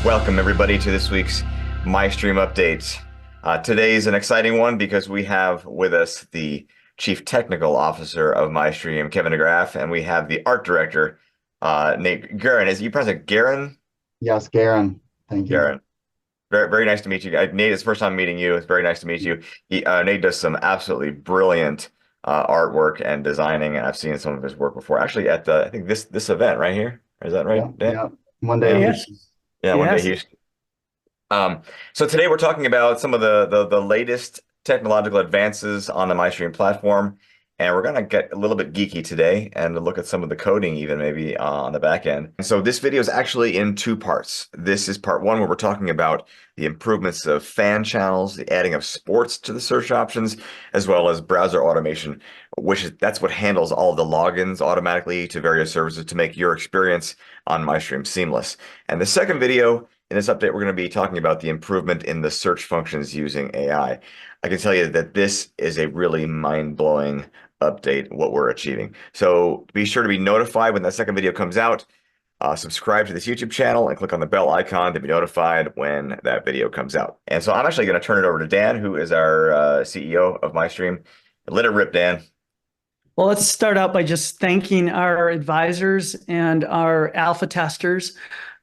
Welcome, everybody, to this week's Mystreme update. Today's an exciting one because we have with us the Chief Technical Officer of Mystreme, Kevin DeGraff, and we have the Art Director, Nate Guerin. Is you present Guerin? Yes, Garen. Thank you. Guerin. Very, very nice to meet you. Nate, it's the first time meeting you. It's very nice to meet you. Nate does some absolutely brilliant artwork and designing, and I've seen some of his work before. Actually, at I think this event right here. Is that Yeah, right, Dan? yeah. One day, Yeah. Houston. Yes, Yeah, one day yes. Houston. So today we're talking about some of the latest technological advances on the Mystreme platform, and we're gonna get a little bit geeky today and look at some of the coding even maybe on the back end. And so this video is actually in two parts. This is part one where we're talking about the improvements of fan channels, the adding of sports to the search options, as well as browser automation, that's what handles all the logins automatically to various services to make your experience on Mystreme seamless. And the second video in this update, we're going to be talking about the improvement in the search functions using AI. I can tell you that this is a really mind-blowing update, what we're achieving. So be sure to be notified when that second video comes out. Subscribe to this YouTube channel and click on the bell icon to be notified when that video comes out. And so I'm actually going to turn it over to Dan, who is our CEO of Mystreme. Let it rip, Dan. Well, let's start out by just thanking our advisors and our alpha testers.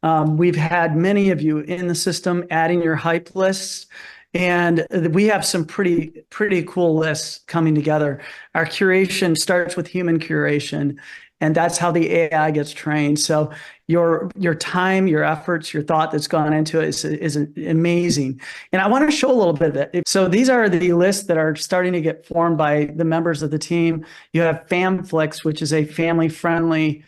We've had many of you in the system adding your hype lists, and we have some pretty cool lists coming together. Our curation starts with human curation, and that's how the AI gets trained. So your time, your efforts, your thought that's gone into it is amazing. And I want to show a little bit of it. So these are the lists that are starting to get formed by the members of the team. You have FamFlix, which is a family-friendly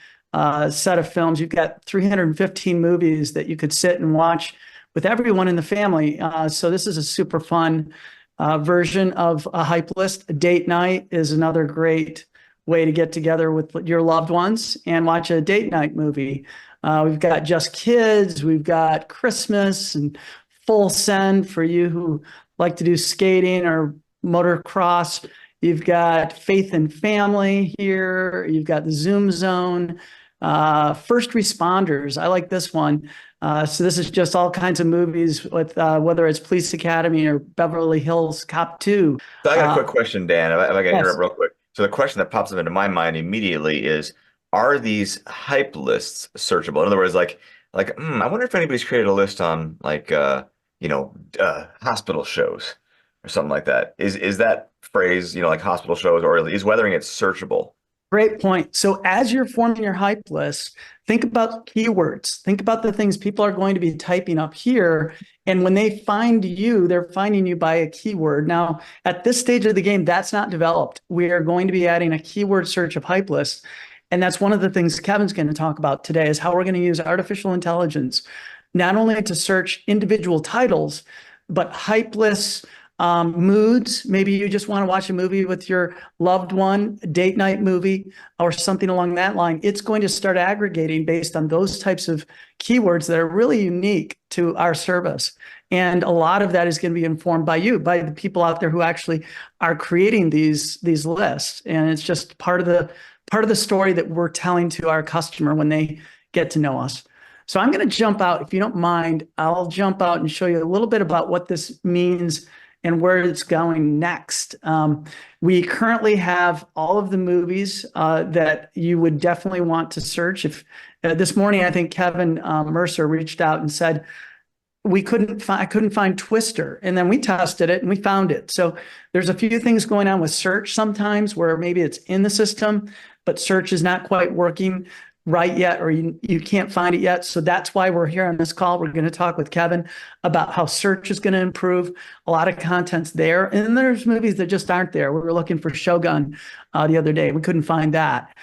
set of films. You've got 315 movies that you could sit and watch with everyone in the family. So this is a super fun version of a hype list. Date night is another great way to get together with your loved ones and watch a date night movie. We've got Just Kids, we've got Christmas, and Full Send for you who like to do skating or motocross. You've got Faith and Family here. You've got the Zoom Zone. First Responders, I like this one. So this is just all kinds of movies with whether it's Police Academy or Beverly Hills Cop 2. So I got a quick question, Dan, if I can Yes. interrupt real quick. So the question that pops up into my mind immediately is, are these hype lists searchable? In other words, I wonder if anybody's created a list on hospital shows or something like that. Is that phrase, like hospital shows, or is Weathering it searchable? Great point. So as you're forming your hype list, think about keywords. Think about the things people are going to be typing up here. And when they find you, they're finding you by a keyword. Now, at this stage of the game, that's not developed. We are going to be adding a keyword search of hype lists. And that's one of the things Kevin's going to talk about today is how we're going to use artificial intelligence, not only to search individual titles, but hype lists, moods. Maybe you just want to watch a movie with your loved one, a date night movie, or something along that line. It's going to start aggregating based on those types of keywords that are really unique to our service. And a lot of that is going to be informed by you, by the people out there who actually are creating these lists. And it's just part of the story that we're telling to our customer when they get to know us. So I'm going to jump out. If you don't mind, I'll jump out and show you a little bit about what this means and where it's going next. We currently have all of the movies that you would definitely want to search. If this morning, I think Kevin Mercer reached out and said, I couldn't find Twister. And then we tested it and we found it. So there's a few things going on with search sometimes where maybe it's in the system, but search is not quite working right yet, or you can't find it yet. So that's why we're here on this call. We're going to talk with Kevin about how search is going to improve. A lot of content's there. And then there's movies that just aren't there. We were looking for Shogun the other day. We couldn't find that.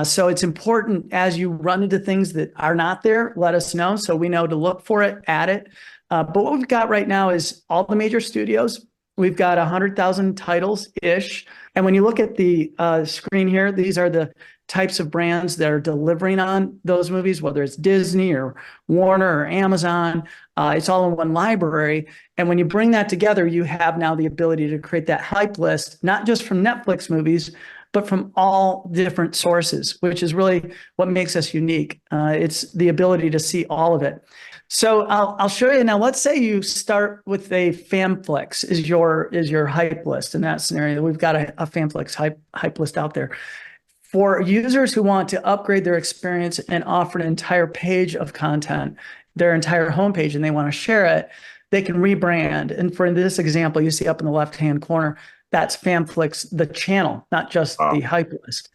So it's important as you run into things that are not there, let us know so we know to look for it, add it. But what we've got right now is all the major studios. We've got 100,000 titles-ish. And when you look at the screen here, these are the types of brands that are delivering on those movies, whether it's Disney or Warner or Amazon. It's all in one library. And when you bring that together, you have now the ability to create that hype list, not just from Netflix movies, but from all different sources, which is really what makes us unique. It's the ability to see all of it. So I'll show you now. Let's say you start with a FanFlix is your hype list in that scenario. We've got a FanFlix hype list out there. For users who want to upgrade their experience and offer an entire page of content, their entire homepage, and they want to share it, they can rebrand. And for this example, you see up in the left-hand corner, that's FanFlix, the channel, not just the hype list.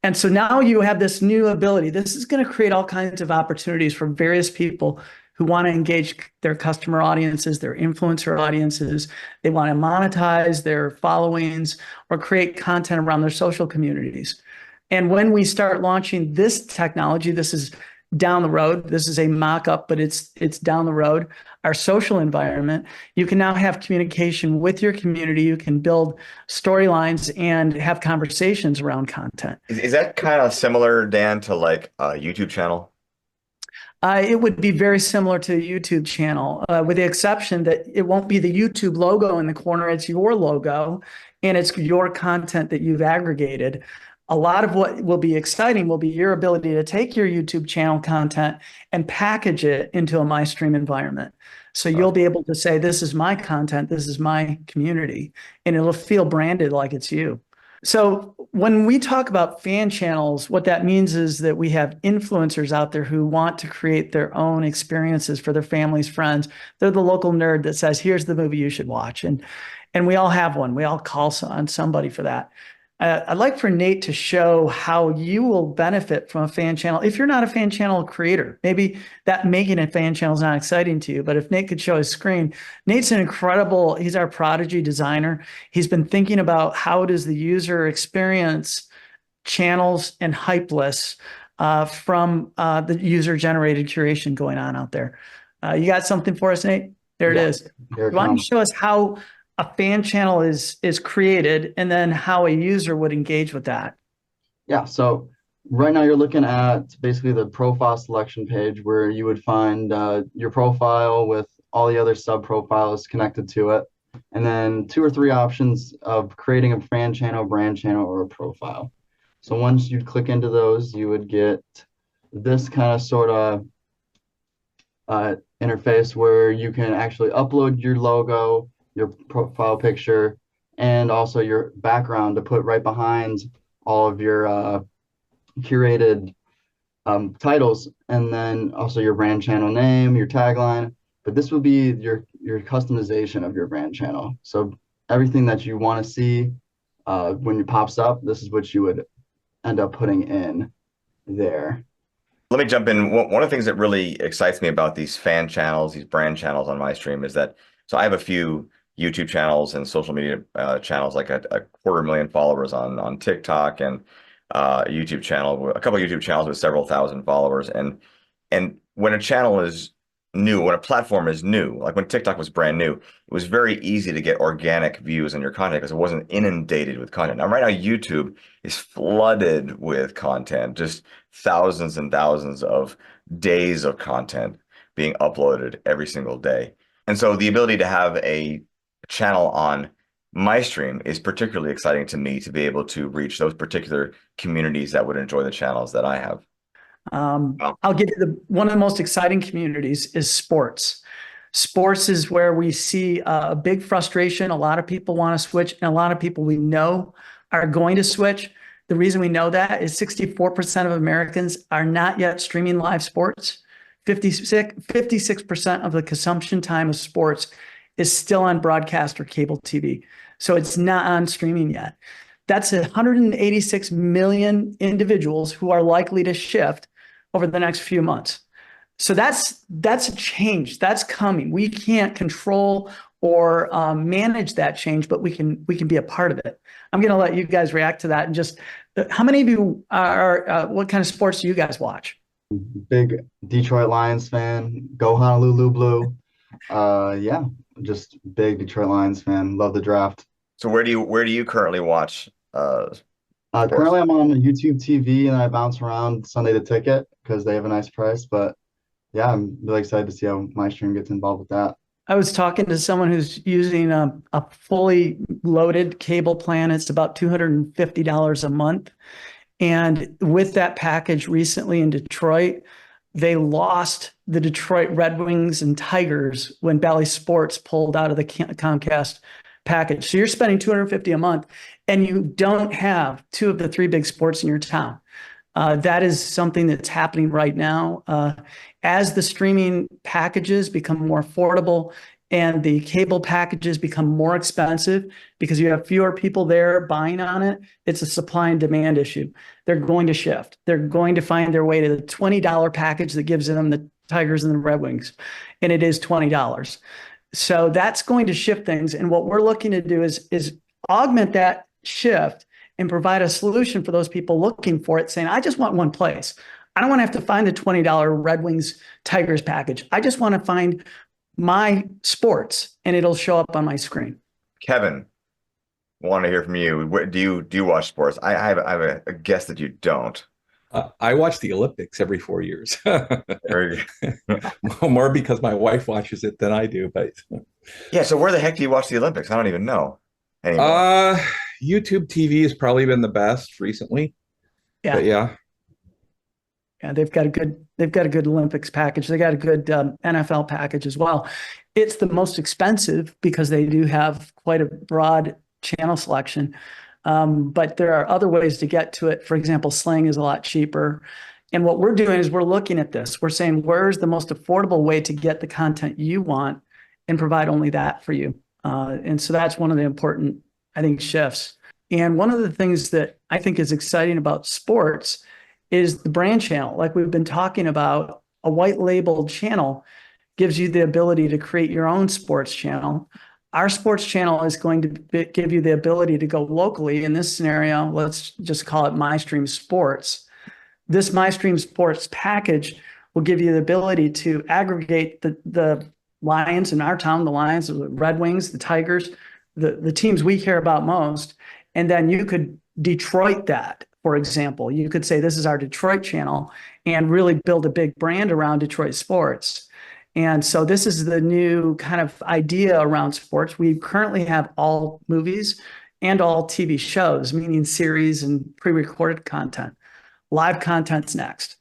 And so now you have this new ability. This is going to create all kinds of opportunities for various people who want to engage their customer audiences, their influencer audiences. They want to monetize their followings or create content around their social communities. And when we start launching this technology, this is down the road. This is a mock-up, but it's down the road. Our social environment, you can now have communication with your community. You can build storylines and have conversations around content. Is that kind of similar, Dan, to like a YouTube channel? It would be very similar to a YouTube channel, with the exception that it won't be the YouTube logo in the corner. It's your logo, and it's your content that you've aggregated. A lot of what will be exciting will be your ability to take your YouTube channel content and package it into a Mystreme environment. So you'll be able to say, this is my content, this is my community, and it'll feel branded like it's you. So when we talk about fan channels, what that means is that we have influencers out there who want to create their own experiences for their families, friends. They're the local nerd that says, here's the movie you should watch. And we all have one. We all call on somebody for that. I'd like for Nate to show how you will benefit from a fan channel. If you're not a fan channel creator, maybe that making a fan channel is not exciting to you, but if Nate could show his screen, Nate's he's our prodigy designer. He's been thinking about how does the user experience channels and hype lists from the user-generated curation going on out there. You got something for us, Nate? There it is. Why don't you show us how a fan channel is created and then how a user would engage with that? Yeah, so right now you're looking at basically the profile selection page where you would find your profile with all the other sub profiles connected to it, and then 2 or 3 options of creating a fan channel, brand channel, or a profile. So once you click into those, you would get this kind of sort of interface where you can actually upload your logo, your profile picture, and also your background to put right behind all of your curated titles, and then also your brand channel name, your tagline. But this will be your customization of your brand channel. So everything that you want to see when it pops up, this is what you would end up putting in there. Let me jump in. One of the things that really excites me about these fan channels, these brand channels on Mystreme, is that so I have a few YouTube channels and social media channels, like a 250,000 followers on TikTok, and a YouTube channel, a couple of YouTube channels with several thousand followers. And when a channel is new, when a platform is new, like when TikTok was brand new, it was very easy to get organic views on your content because it wasn't inundated with content. Now, right now, YouTube is flooded with content, just thousands and thousands of days of content being uploaded every single day. And so the ability to have a channel on Mystreme is particularly exciting to me, to be able to reach those particular communities that would enjoy the channels that I have. I'll give you one of the most exciting communities is sports. Sports is where we see a big frustration. A lot of people want to switch, and a lot of people we know are going to switch. The reason we know that is 64% of Americans are not yet streaming live sports. 56% of the consumption time of sports is still on broadcast or cable TV. So it's not on streaming yet. That's 186 million individuals who are likely to shift over the next few months. So that's a change that's coming. We can't control or manage that change, but we can be a part of it. I'm going to let you guys react to that. And just how many of you are what kind of sports do you guys watch? Big Detroit Lions fan. Go Honolulu Blue. Yeah, just big Detroit Lions fan. Love the draft. So where do you currently watch Currently I'm on YouTube TV, and I bounce around Sunday the Ticket because they have a nice price. But yeah, I'm really excited to see how Mystreme gets involved with that. I was talking to someone who's using a fully loaded cable plan. It's about $250 a month. And with that package recently in Detroit, they lost the Detroit Red Wings and Tigers when Bally Sports pulled out of the Comcast package. So you're spending $250 a month and you don't have two of the three big sports in your town. That is something that's happening right now. As the streaming packages become more affordable and the cable packages become more expensive because you have fewer people there buying on it, it's a supply and demand issue. They're going to shift. They're going to find their way to the $20 package that gives them the Tigers and the Red Wings, and it is $20. So that's going to shift things. And what we're looking to do is augment that shift and provide a solution for those people looking for it, saying, I just want one place. I don't want to have to find the $20 Red Wings Tigers package. I just want to find my sports and it'll show up on my screen. Kevin, want to hear from you. Do you watch sports? I have a guess that you don't. I watch the Olympics every 4 years. Very good. More because my wife watches it than I do. But Yeah, so where the heck do you watch the Olympics? I don't even know anymore. YouTube TV has probably been the best recently. Yeah. But yeah. Yeah, they've got a good Olympics package. They got a good NFL package as well. It's the most expensive because they do have quite a broad channel selection. But there are other ways to get to it. For example, Sling is a lot cheaper. And what we're doing is we're looking at this. We're saying, where's the most affordable way to get the content you want and provide only that for you? And so that's one of the important, I think, shifts. And one of the things that I think is exciting about sports is the brand channel. Like we've been talking about, a white labeled channel gives you the ability to create your own sports channel. Our sports channel is going to give you the ability to go locally. In this scenario, let's just call it Mystreme Sports. This Mystreme Sports package will give you the ability to aggregate the Lions in our town, the Lions, the Red Wings, the Tigers, the teams we care about most. And then you could Detroit that, for example. You could say, this is our Detroit channel, and really build a big brand around Detroit sports. And so this is the new kind of idea around sports. We currently have all movies and all TV shows, meaning series and pre-recorded content. Live content's next.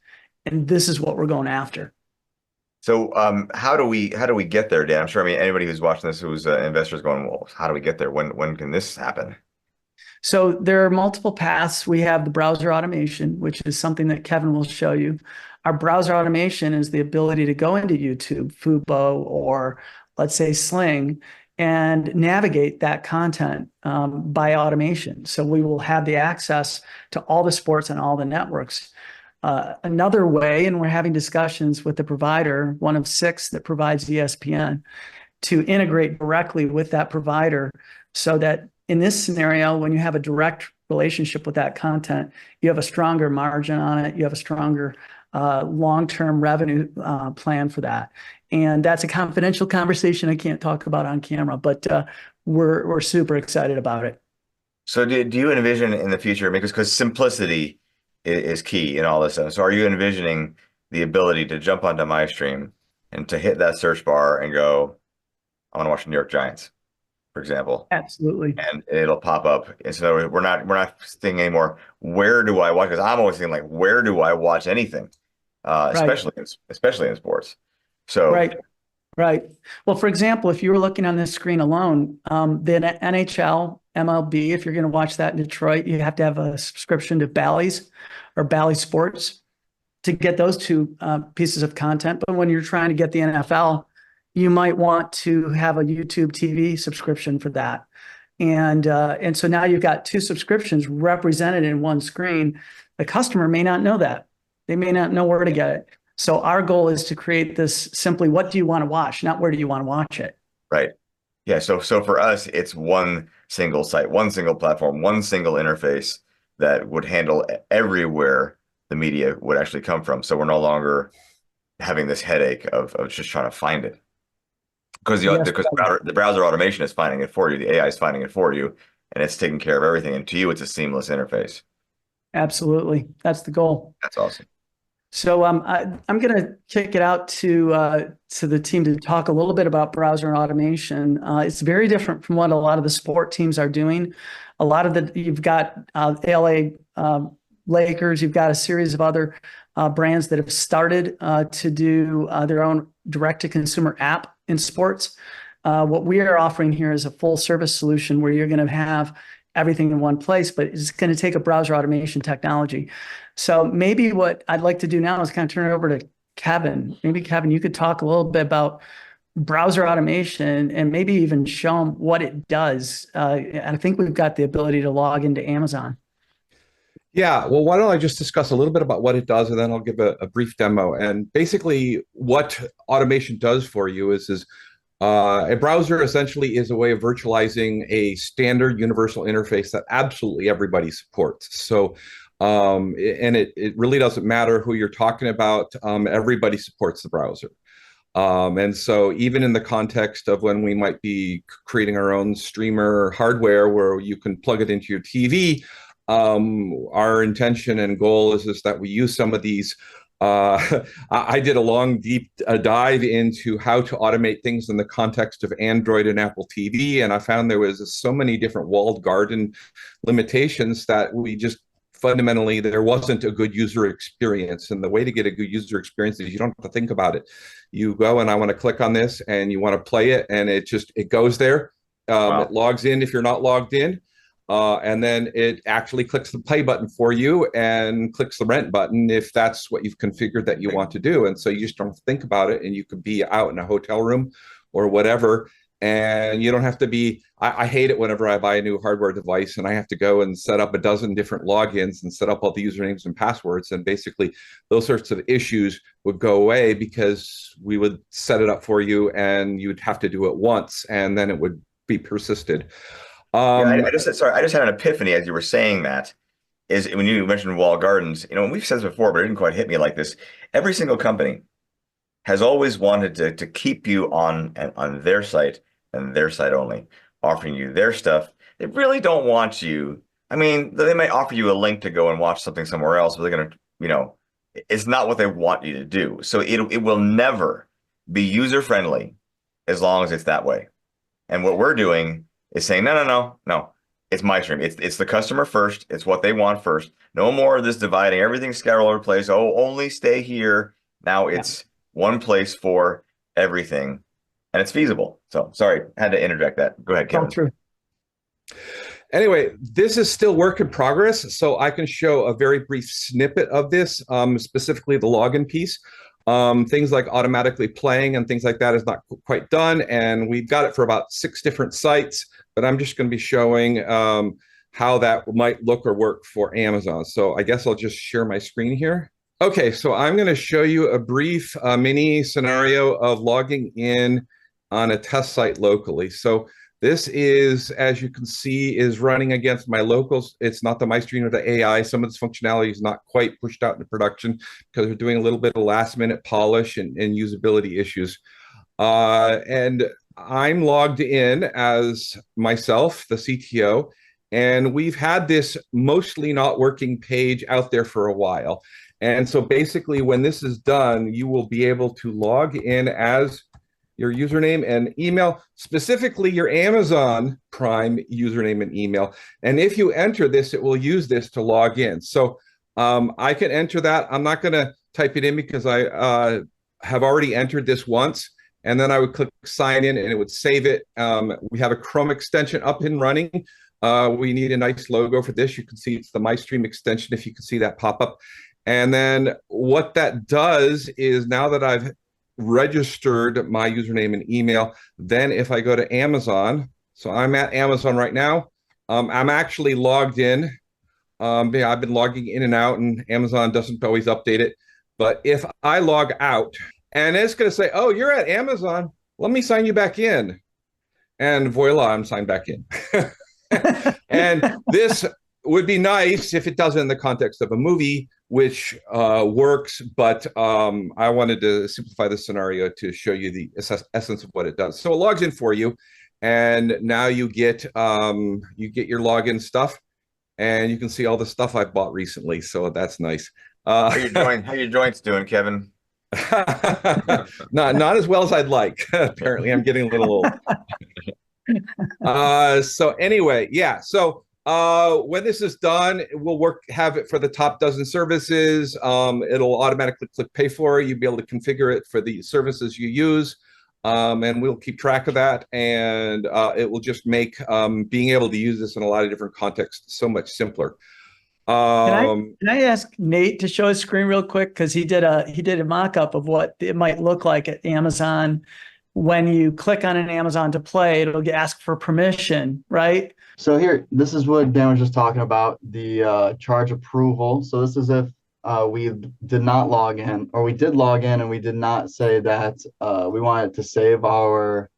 And this is what we're going after. So how do we get there, Dan? I'm sure, I mean, anybody who's watching this who's an investor is going, well, how do we get there? When can this happen? So there are multiple paths. We have the browser automation, which is something that Kevin will show you. Our browser automation is the ability to go into YouTube, Fubo, or let's say Sling, and navigate that content by automation. So we will have the access to all the sports and all the networks. Another way, and we're having discussions with the provider, one of 6 that provides ESPN, to integrate directly with that provider so that in this scenario, when you have a direct relationship with that content, you have a stronger margin on it. You have a stronger long-term revenue plan for that. And that's a confidential conversation I can't talk about on camera, but we're super excited about it. So do you envision in the future, because simplicity is key in all this stuff. So are you envisioning the ability to jump onto Mystreme and to hit that search bar and go, I want to watch the New York Giants, for example? Absolutely. And it'll pop up. And so we're not thinking anymore, where do I watch? Because I'm always thinking, like, where do I watch anything? Especially in sports. So Right. Well, for example, if you were looking on this screen alone, the NHL, MLB, if you're going to watch that in Detroit, you have to have a subscription to Bally's or Bally Sports to get those two pieces of content. But when you're trying to get the NFL, you might want to have a YouTube TV subscription for that. And so now you've got 2 subscriptions represented in one screen. The customer may not know that. They may not know where to get it. So our goal is to create this simply, what do you want to watch, not where do you want to watch it? Right. Yeah. So for us, it's one single site, one single platform, one single interface that would handle everywhere the media would actually come from. So we're no longer having this headache of just trying to find it. Because the browser automation is finding it for you, the AI is finding it for you, and it's taking care of everything. And to you, it's a seamless interface. Absolutely. That's the goal. That's awesome. So I'm going to kick it out to the team to talk a little bit about browser and automation. It's very different from what a lot of the sport teams are doing. A lot of you've got LA Lakers, you've got a series of other brands that have started to do their own direct-to-consumer app in sports. What we are offering here is a full-service solution where you're going to have everything in one place, but it's going to take a browser automation technology. So maybe what I'd like to do now is kind of turn it over to Kevin. Maybe Kevin, you could talk a little bit about browser automation and maybe even show them what it does. I think we've got the ability to log into Amazon. Yeah, well, why don't I just discuss a little bit about what it does, and then I'll give a brief demo. And basically, what automation does for you is a browser essentially is a way of virtualizing a standard universal interface that absolutely everybody supports. So, and it really doesn't matter who you're talking about. Everybody supports the browser. And so even in the context of when we might be creating our own streamer hardware where you can plug it into your TV, our intention and goal is that we use some of these. I did a long, deep dive into how to automate things in the context of Android and Apple TV, and I found there was so many different walled garden limitations that we just fundamentally there wasn't a good user experience. And the way to get a good user experience is you don't have to think about it. You go and I want to click on this, and you want to play it, and it goes there. Wow. It logs in if you're not logged in. And then it actually clicks the play button for you and clicks the rent button if that's what you've configured that you want to do. And so you just don't think about it, and you could be out in a hotel room or whatever. And you don't have to be, I hate it whenever I buy a new hardware device and I have to go and set up a dozen different logins and set up all the usernames and passwords. And basically those sorts of issues would go away because we would set it up for you and you would have to do it once and then it would be persisted. I just had an epiphany as you were saying that. Is when you mentioned walled gardens, you know, and we've said this before, but it didn't quite hit me like this. Every single company has always wanted to keep you on their site and their site only, offering you their stuff. They really don't want you. I mean, they might offer you a link to go and watch something somewhere else, but they're gonna, you know, it's not what they want you to do. So it will never be user friendly as long as it's that way. And what we're doing is saying, no. It's Mystreme. It's the customer first. It's what they want first. No more of this dividing. Everything's scattered all over the place. Oh, only stay here. Now it's one place for everything. And it's feasible. So sorry, had to interject that. Go ahead, Kevin. True. Anyway, this is still work in progress. So I can show a very brief snippet of this, specifically the login piece. Things like automatically playing and things like that is not quite done. And we've got it for about 6 different sites, but I'm just going to be showing how that might look or work for Amazon. So I guess I'll just share my screen here. Okay, so I'm going to show you a brief mini scenario of logging in on a test site locally. So this is, as you can see, is running against my locals. It's not the Mystreme or the AI. Some of this functionality is not quite pushed out into production because they're doing a little bit of last minute polish and usability issues. And I'm logged in as myself, the CTO, and we've had this mostly not working page out there for a while. And so basically when this is done, you will be able to log in as your username and email, specifically your Amazon Prime username and email. And if you enter this, it will use this to log in. So I can enter that. I'm not going to type it in because I have already entered this once. And then I would click sign in and it would save it. We have a Chrome extension up and running. We need a nice logo for this. You can see it's the Mystreme extension if you can see that pop up. And then what that does is now that I've registered my username and email, then if I go to Amazon, so I'm at Amazon right now, I'm actually logged in. I've been logging in and out, and Amazon doesn't always update it. But if I log out, and it's going to say, oh, you're at Amazon, let me sign you back in. And voila, I'm signed back in. And this would be nice if it does it in the context of a movie, which works, but I wanted to simplify the scenario to show you the essence of what it does. So it logs in for you, and now you get your login stuff, and you can see all the stuff I bought recently. So that's nice. How your joints doing, Kevin? Not as well as I'd like. Apparently, I'm getting a little old. So anyway, yeah. So when this is done, we'll have it for the top dozen services. It'll automatically click pay for it. You'll be able to configure it for the services you use. And we'll keep track of that. And it will just make being able to use this in a lot of different contexts so much simpler. Can I ask Nate to show his screen real quick? Because he did a mock-up of what it might look like at Amazon. When you click on an Amazon to play, it'll ask for permission, right? So here, this is what Dan was just talking about, the charge approval. So this is if we did not log in, or we did log in and we did not say that we wanted to save our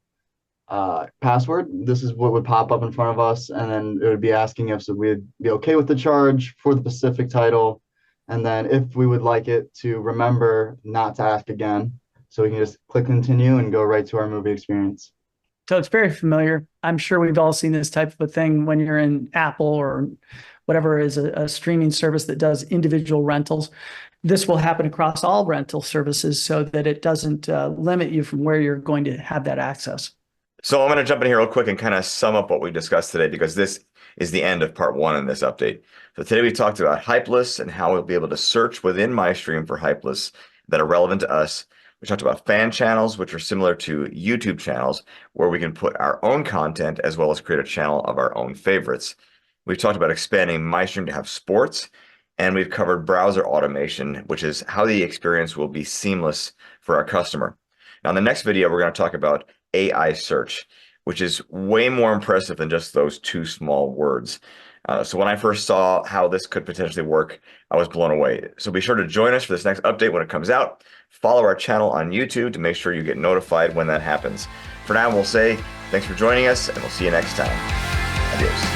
password. This is what would pop up in front of us, and then it would be asking if we'd be okay with the charge for the specific title, and then if we would like it to remember not to ask again. So we can just click continue and go right to our movie experience. So it's very familiar. I'm sure we've all seen this type of a thing when you're in Apple or whatever is a streaming service that does individual rentals. This will happen across all rental services so that it doesn't limit you from where you're going to have that access. So I'm going to jump in here real quick and kind of sum up what we discussed today, because this is the end of part 1 in this update. So today we talked about hype lists and how we'll be able to search within Mystreme for hype lists that are relevant to us. We talked about fan channels, which are similar to YouTube channels, where we can put our own content as well as create a channel of our own favorites. We've talked about expanding Mystreme to have sports, and we've covered browser automation, which is how the experience will be seamless for our customer. Now, in the next video, we're going to talk about AI search, which is way more impressive than just those 2 small words. So when I first saw how this could potentially work, I was blown away. So be sure to join us for this next update when it comes out. Follow our channel on YouTube to make sure you get notified when that happens. For now, we'll say thanks for joining us, and we'll see you next time. Adios.